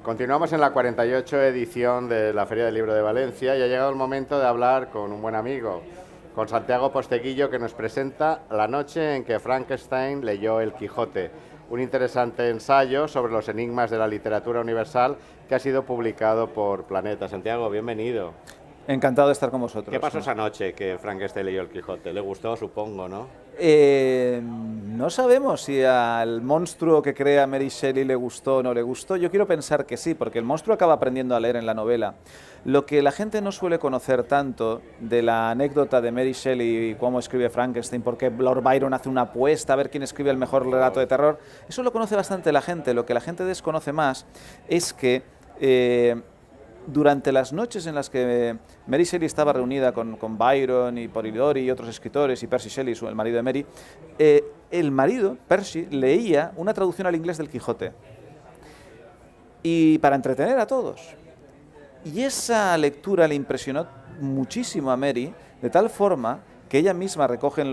Continuamos en la 48 edición de la Feria del Libro de Valencia y ha llegado el momento de hablar con un buen amigo, con Santiago Posteguillo, que nos presenta La noche en que Frankenstein leyó El Quijote, un interesante ensayo sobre los enigmas de la literatura universal que ha sido publicado por Planeta. Santiago, bienvenido. Encantado de estar con vosotros. ¿Qué pasó esa noche que Frankenstein leyó El Quijote? ¿Le gustó, supongo, no? No sabemos si al monstruo que crea Mary Shelley le gustó o no le gustó. Yo quiero pensar que sí, porque el monstruo acaba aprendiendo a leer en la novela. Lo que la gente no suele conocer tanto de la anécdota de Mary Shelley y cómo escribe Frankenstein, porque Lord Byron hace una apuesta a ver quién escribe el mejor relato de terror, eso lo conoce bastante la gente. Lo que la gente desconoce más es que durante las noches en las que Mary Shelley estaba reunida con Byron y Polidori y otros escritores, y Percy Shelley, el marido de Mary, el marido, Percy, leía una traducción al inglés del Quijote, y para entretener a todos. Y esa lectura le impresionó muchísimo a Mary, de tal forma que ella misma recoge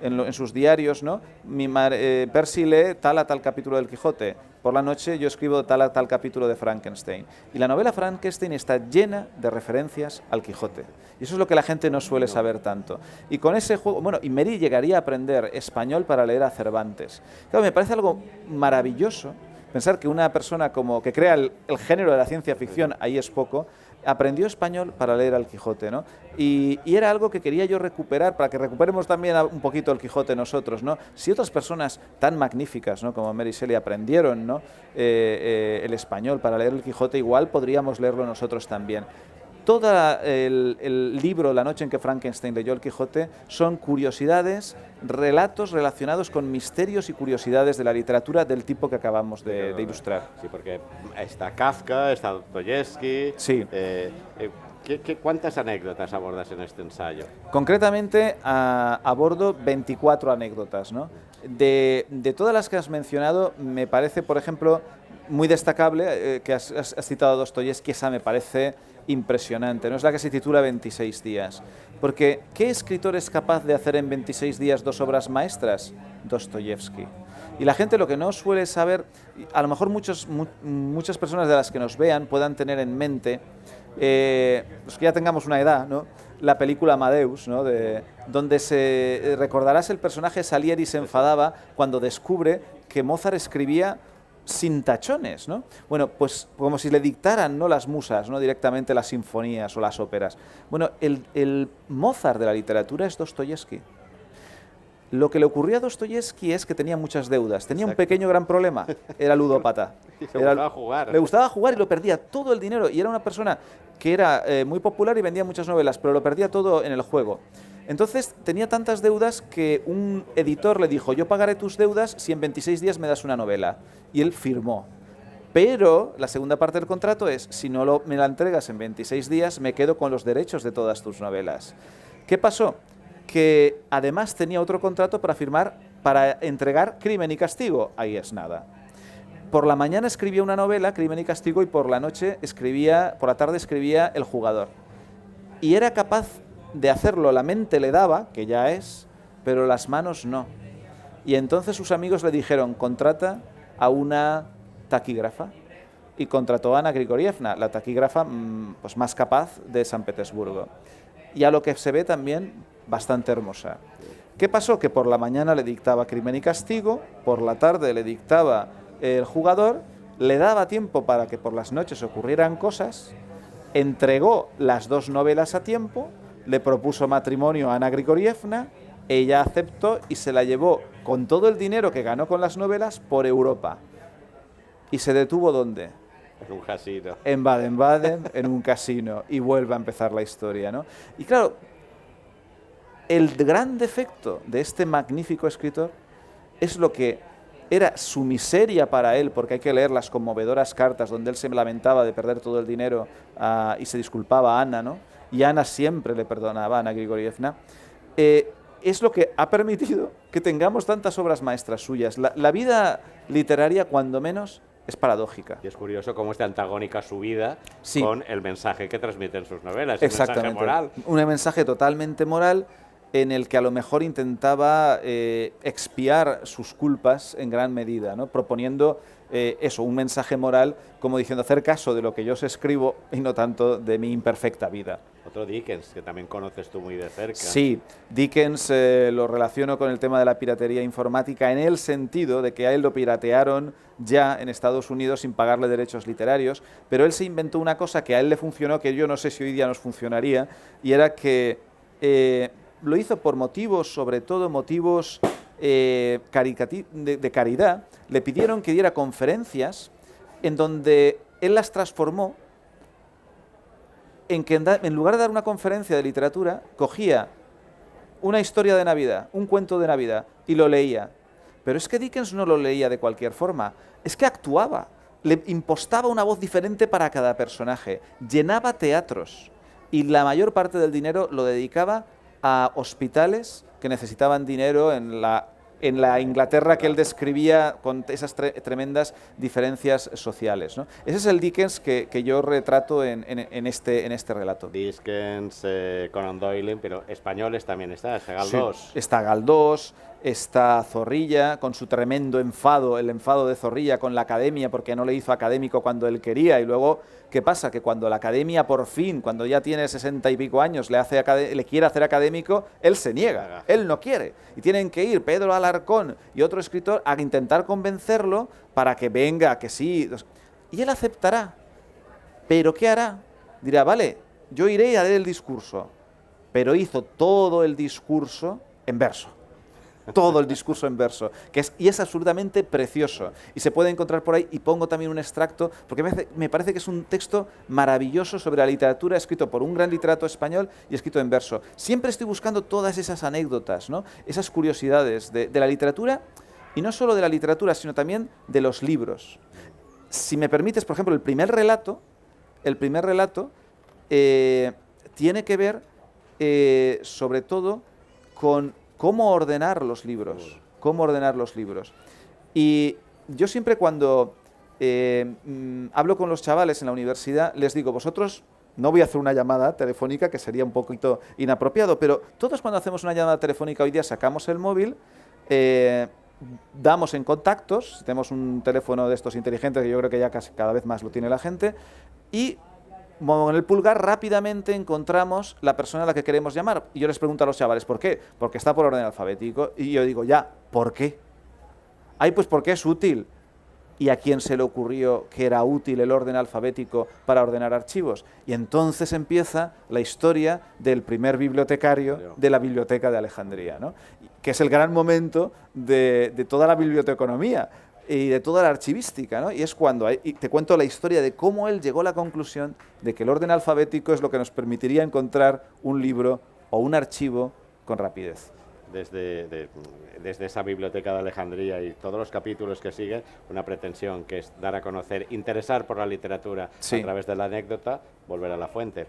en sus diarios, ¿no? Percy lee tal a tal capítulo del Quijote, por la noche yo escribo tal a tal capítulo de Frankenstein. Y la novela Frankenstein está llena de referencias al Quijote. Y eso es lo que la gente no suele saber tanto. Y con ese juego, bueno, y Mary llegaría a aprender español para leer a Cervantes. Claro, me parece algo maravilloso pensar que una persona como que crea el género de la ciencia ficción, ahí es poco, aprendió español para leer al Quijote, ¿no? Y era algo que quería yo recuperar, para que recuperemos también un poquito el Quijote nosotros, ¿no? Si otras personas tan magníficas, ¿no?, como Mary Shelley aprendieron, ¿no?, el español para leer el Quijote, igual podríamos leerlo nosotros también. Todo el libro, La noche en que Frankenstein leyó el Quijote, son curiosidades, relatos relacionados con misterios y curiosidades de la literatura del tipo que acabamos de ilustrar. Sí, porque está Kafka, está Dostoyevsky. Sí. ¿Cuántas anécdotas abordas en este ensayo? Concretamente abordo 24 anécdotas, ¿no? De todas las que has mencionado, me parece, por ejemplo, muy destacable, que has citado a Dostoyevsky, esa me parece impresionante, ¿no? Es la que se titula 26 días. Porque, ¿qué escritor es capaz de hacer en 26 días 2 obras maestras? Dostoyevsky. Y la gente lo que no suele saber, a lo mejor muchas personas de las que nos vean puedan tener en mente, los que ya tengamos una edad, ¿no?, la película Amadeus, ¿no?, donde recordarás el personaje Salieri se enfadaba cuando descubre que Mozart escribía sin tachones, ¿no? Bueno, pues como si le dictaran, ¿no?, las musas, ¿no?, directamente las sinfonías o las óperas. Bueno, el Mozart de la literatura es Dostoyevsky. Lo que le ocurrió a Dostoyevsky es que tenía muchas deudas. Tenía un pequeño gran problema, era ludópata. Le gustaba jugar. Le gustaba jugar y lo perdía todo el dinero. Y era una persona que era muy popular y vendía muchas novelas, pero lo perdía todo en el juego. Entonces tenía tantas deudas que un editor le dijo: yo pagaré tus deudas si en 26 días me das una novela. Y él firmó. Pero la segunda parte del contrato es: si no me la entregas en 26 días, me quedo con los derechos de todas tus novelas. ¿Qué pasó? Que además tenía otro contrato para firmar para entregar Crimen y Castigo. Ahí es nada. Por la mañana escribía una novela, Crimen y Castigo, y por la tarde escribía El jugador. Y era capaz de hacerlo, la mente le daba, que ya es, pero las manos no. Y entonces sus amigos le dijeron: contrata a una taquígrafa. Y contrató a Ana Grigorievna, la taquígrafa pues más capaz de San Petersburgo. Y a lo que se ve también bastante hermosa. ¿Qué pasó? Que por la mañana le dictaba Crimen y Castigo, por la tarde le dictaba El jugador, le daba tiempo para que por las noches ocurrieran cosas, entregó las dos novelas a tiempo, le propuso matrimonio a Ana Grigorievna, ella aceptó y se la llevó con todo el dinero que ganó con las novelas por Europa. ¿Y se detuvo dónde? En un casino. En Baden-Baden, en un casino, y vuelve a empezar la historia, ¿no? Y claro, el gran defecto de este magnífico escritor es lo que era su miseria para él, porque hay que leer las conmovedoras cartas donde él se lamentaba de perder todo el dinero y se disculpaba a Ana, ¿no? Y Ana siempre le perdonaba a Ana Grigorievna. Es lo que ha permitido que tengamos tantas obras maestras suyas. La vida literaria, cuando menos, es paradójica. Y es curioso cómo está antagónica su vida sí. con el mensaje que transmiten sus novelas. Exactamente. Un mensaje moral. Un mensaje totalmente moral, en el que a lo mejor intentaba expiar sus culpas en gran medida, ¿no?, proponiendo eso, un mensaje moral, como diciendo hacer caso de lo que yo os escribo y no tanto de mi imperfecta vida. Otro Dickens, que también conoces tú muy de cerca. Sí, Dickens lo relaciono con el tema de la piratería informática en el sentido de que a él lo piratearon ya en Estados Unidos sin pagarle derechos literarios, pero él se inventó una cosa que a él le funcionó, que yo no sé si hoy día nos funcionaría, y era que lo hizo por motivos, sobre todo motivos de caridad. Le pidieron que diera conferencias en donde él las transformó en que en lugar de dar una conferencia de literatura, cogía una historia de Navidad, un cuento de Navidad, y lo leía. Pero es que Dickens no lo leía de cualquier forma, es que actuaba, le impostaba una voz diferente para cada personaje, llenaba teatros, y la mayor parte del dinero lo dedicaba a hospitales que necesitaban dinero en la Inglaterra que él describía con esas tremendas diferencias sociales, ¿no? Ese es el Dickens que yo retrato en este relato. Dickens, Conan Doyle, pero españoles también está Galdós. Sí, está Galdós, está Zorrilla, con su tremendo enfado, el enfado de Zorrilla con la academia, porque no le hizo académico cuando él quería, y luego, ¿qué pasa? Que cuando la academia por fin, cuando ya tiene 60 y pico años, le quiere hacer académico, él se niega, él no quiere. Y tienen que ir Pedro Alarcón y otro escritor a intentar convencerlo para que venga, que sí. Y él aceptará. ¿Pero qué hará? Dirá, vale, yo iré a dar el discurso. Pero hizo todo el discurso en verso. Todo el discurso en verso, y es absolutamente precioso, y se puede encontrar por ahí, y pongo también un extracto, porque me parece que es un texto maravilloso sobre la literatura, escrito por un gran literato español y escrito en verso. Siempre estoy buscando todas esas anécdotas, ¿no? Esas curiosidades de la literatura, y no solo de la literatura, sino también de los libros. Si me permites, por ejemplo, el primer relato tiene que ver sobre todo con cómo ordenar los libros, Y yo siempre cuando hablo con los chavales en la universidad, les digo, vosotros, no voy a hacer una llamada telefónica, que sería un poquito inapropiado, pero todos cuando hacemos una llamada telefónica hoy día sacamos el móvil, damos en contactos, tenemos un teléfono de estos inteligentes, que yo creo que ya cada vez más lo tiene la gente, y con el pulgar rápidamente encontramos la persona a la que queremos llamar. Y yo les pregunto a los chavales, ¿por qué? Porque está por orden alfabético. Y yo digo, ya, ¿por qué? Ay, pues porque es útil. ¿Y a quién se le ocurrió que era útil el orden alfabético para ordenar archivos? Y entonces empieza la historia del primer bibliotecario de la Biblioteca de Alejandría, ¿no? Que es el gran momento de toda la biblioteconomía y de toda la archivística, ¿no? Y es cuando te cuento la historia de cómo él llegó a la conclusión de que el orden alfabético es lo que nos permitiría encontrar un libro o un archivo con rapidez. Desde esa biblioteca de Alejandría y todos los capítulos que siguen, una pretensión que es dar a conocer, interesar por la literatura a través de la anécdota, volver a la fuente.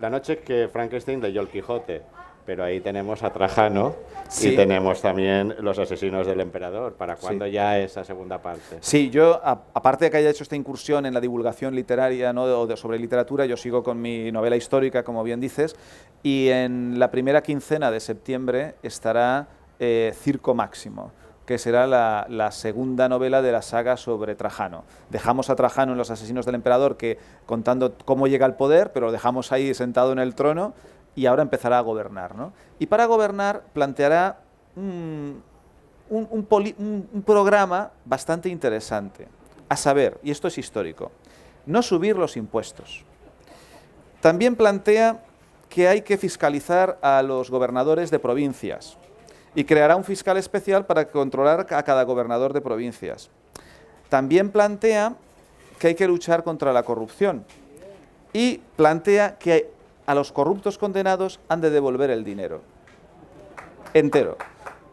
La noche que Frankenstein leyó el Quijote, pero ahí tenemos a Trajano y tenemos también Los asesinos del emperador. ¿Para cuándo ya esa segunda parte? Sí, yo, aparte de que haya hecho esta incursión en la divulgación literaria, ¿no? sobre literatura, yo sigo con mi novela histórica, como bien dices, y en la primera quincena de septiembre estará Circo Máximo, que será la segunda novela de la saga sobre Trajano. Dejamos a Trajano en Los asesinos del emperador, contando cómo llega al poder, pero lo dejamos ahí sentado en el trono, y ahora empezará a gobernar, ¿no? Y para gobernar planteará un programa bastante interesante, a saber, y esto es histórico, no subir los impuestos. También plantea que hay que fiscalizar a los gobernadores de provincias y creará un fiscal especial para controlar a cada gobernador de provincias. También plantea que hay que luchar contra la corrupción y plantea que a los corruptos condenados han de devolver el dinero entero.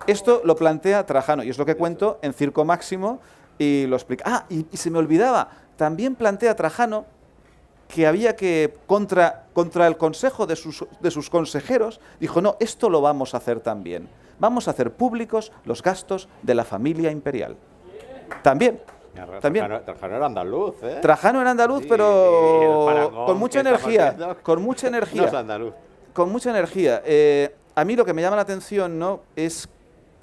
Esto lo plantea Trajano y es lo que cuento en Circo Máximo y lo explica. Y se me olvidaba, también plantea Trajano que había que, contra el consejo de sus consejeros, dijo, no, esto lo vamos a hacer también. Vamos a hacer públicos los gastos de la familia imperial. También. Trajano era andaluz, ¿eh? Trajano era andaluz, sí, pero con mucha energía. Con mucha energía. No es andaluz. Con mucha energía. A mí lo que me llama la atención, ¿no?, es,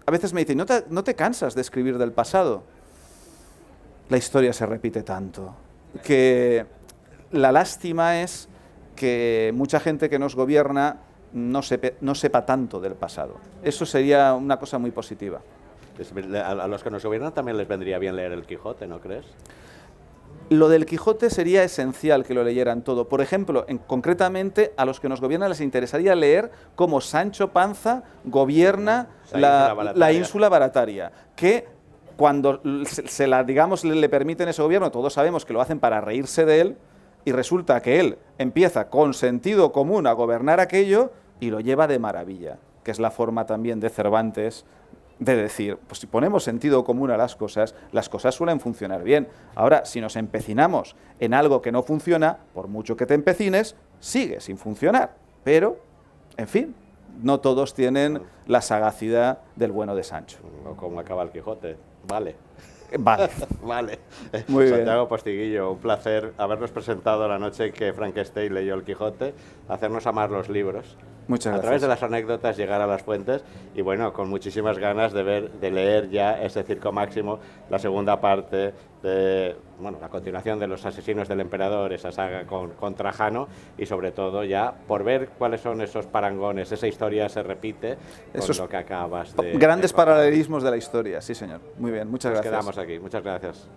a veces me dicen, ¿no te cansas de escribir del pasado? la historia se repite tanto, que la lástima es que mucha gente que nos gobierna no sepa tanto del pasado. Eso sería una cosa muy positiva. A los que nos gobiernan también les vendría bien leer el Quijote, ¿no crees? Lo del Quijote sería esencial que lo leyeran todo. Por ejemplo, concretamente a los que nos gobiernan les interesaría leer cómo Sancho Panza gobierna la ínsula Barataria, que cuando digamos, le permiten ese gobierno, todos sabemos que lo hacen para reírse de él, y resulta que él empieza con sentido común a gobernar aquello y lo lleva de maravilla, que es la forma también de Cervantes de decir, pues si ponemos sentido común a las cosas suelen funcionar bien. Ahora, si nos empecinamos en algo que no funciona, por mucho que te empecines, sigue sin funcionar. Pero, en fin, no todos tienen la sagacidad del bueno de Sancho. O como acaba el Quijote. Vale. Vale. Vale. Muy bien. Santiago Postiguillo, un placer habernos presentado la noche en que Frankenstein leyó el Quijote, hacernos amar los libros. Muchas gracias. A través de las anécdotas llegar a las fuentes y bueno, con muchísimas ganas de leer ya ese Circo Máximo, la segunda parte de, bueno, la continuación de Los asesinos del emperador, esa saga con Trajano y sobre todo ya por ver cuáles son esos parangones, esa historia se repite con lo que acabas de... Grandes paralelismos de la historia, sí señor. Muy bien, muchas gracias. Nos quedamos aquí, muchas gracias.